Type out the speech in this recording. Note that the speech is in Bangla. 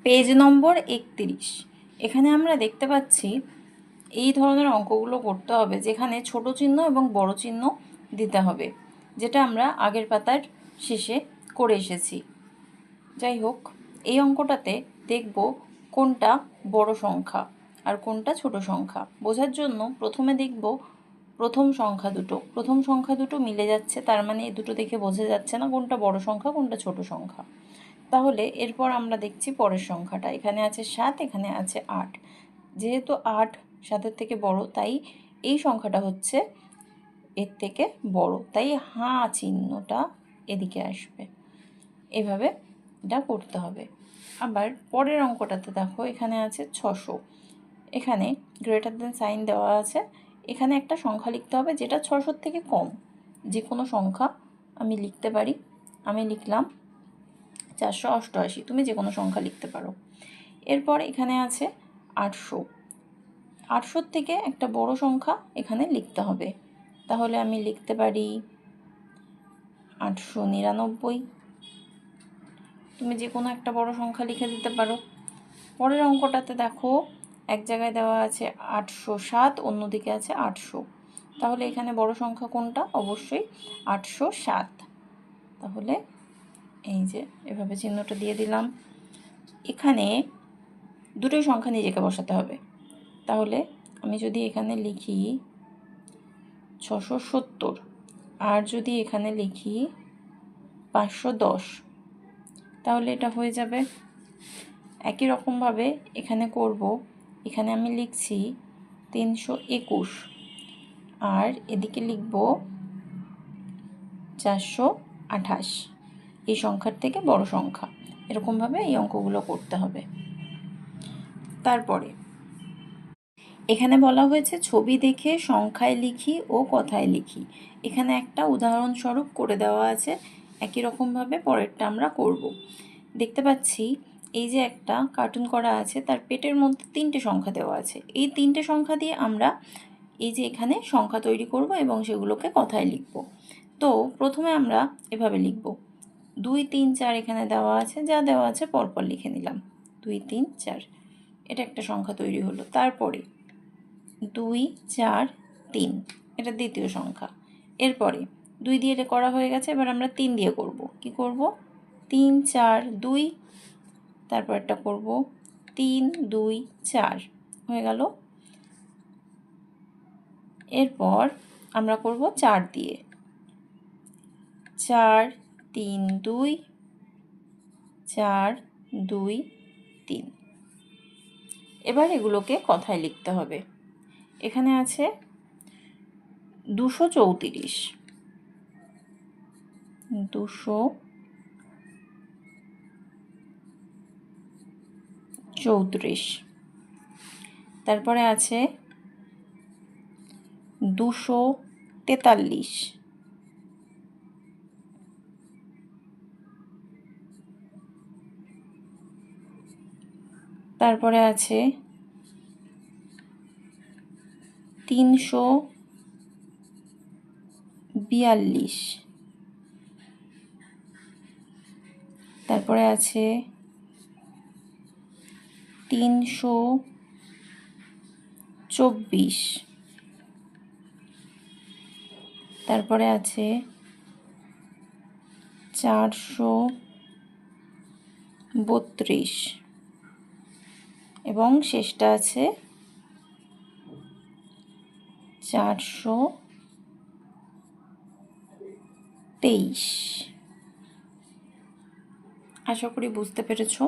পেজ নম্বর 31। এখানে আমরা দেখতে পাচ্ছি এই ধরনের অঙ্কগুলো করতে হবে যেখানে ছোট চিহ্ন এবং বড় চিহ্ন দিতে হবে, যেটা আমরা আগের পাতার শেষে করে এসেছি। যাই হোক, এই অঙ্কটাতে দেখব কোনটা বড় সংখ্যা আর কোনটা ছোট সংখ্যা। বোঝার জন্য প্রথমে দেখব প্রথম সংখ্যা দুটো মিলে যাচ্ছে, তার মানে এই দুটো দেখে বোঝা যাচ্ছে না কোনটা বড় সংখ্যা কোনটা ছোট সংখ্যা। তাহলে এরপর আমরা দেখছি পরের সংখ্যাটা। এখানে আছে 7, এখানে আছে 8। যেহেতু 8 7-এর থেকে বড়, তাই এই সংখ্যাটা হচ্ছে এর থেকে বড়, তাই হাঁ চিহ্নটা এদিকে আসবে। এভাবে এটা করতে হবে। আবার পরের অঙ্কটাতে দেখো, এখানে আছে 600। এখানে গ্রেটার দেন সাইন দেওয়া আছে। এখানে একটা সংখ্যা লিখতে হবে যেটা 600-র থেকে কম। যে কোনো সংখ্যা আমি লিখতে পারি। আমি লিখলাম 488। তুমি যে কোনো সংখ্যা লিখতে পারো। এরপর এখানে আছে 800। 800-র থেকে একটা বড় সংখ্যা এখানে লিখতে হবে। তাহলে আমি লিখতে পারি 899। তুমি যে কোনো একটা বড় সংখ্যা লিখে দিতে পারো। পরের অঙ্কটাতে দেখো, এক জায়গায় দেওয়া আছে 807, অন্যদিকে আছে 800। তাহলে এখানে বড় সংখ্যা কোনটা? অবশ্যই 807। তাহলে এই যে এভাবে চিহ্নটা দিয়ে দিলাম। এখানে দুটোই সংখ্যা নিজেকে বসাতে হবে। তাহলে আমি যদি এখানে লিখি 670 আর যদি এখানে লিখি 510, তাহলে এটা হয়ে যাবে। একই রকমভাবে এখানে করব। এখানে আমি লিখছি 321 আর এদিকে লিখব 428। এই সংখ্যার থেকে বড় সংখ্যা। এরকমভাবে এই অঙ্কগুলো করতে হবে। তারপরে এখানে বলা হয়েছে ছবি দেখে সংখ্যায় লিখি ও কথায় লিখি। এখানে একটা উদাহরণস্বরূপ করে দেওয়া আছে। একই রকমভাবে পরেরটা আমরা করব। দেখতে পাচ্ছি এই যে একটা কার্টুন করা আছে, তার পেটের মধ্যে 3টে সংখ্যা দেওয়া আছে। এই 3টে সংখ্যা দিয়ে আমরা এই যে এখানে সংখ্যা তৈরি করব এবং সেগুলোকে কথায় লিখব। তো প্রথমে আমরা এভাবে লিখব। 2 3 4 এখানে দেওয়া আছে, যা দেওয়া আছে পরপর লিখে নিলাম। 2 3 4, এটা একটা সংখ্যা তৈরি হলো। তারপরে 2 4 3, এটা দ্বিতীয় সংখ্যা। এরপরে 2 দিয়ে এটা করা হয়ে গেছে, এবার আমরা 3 দিয়ে করব। কি করব? 3 4 2, তারপর একটা করব 3 2 4, হয়ে গেল। এরপর আমরা করব 4 দিয়ে। 4 3 2, 4 2 3। এবার এগুলোকে কথায় লিখতে হবে। এখানে আছে 234। 234। তারপরে আছে 243। তারপরে আছে 342। তারপরে আছে 324। তারপরে আছে 432 এবং শেষটা আছে 423। আশা করি বুঝতে পেরেছো।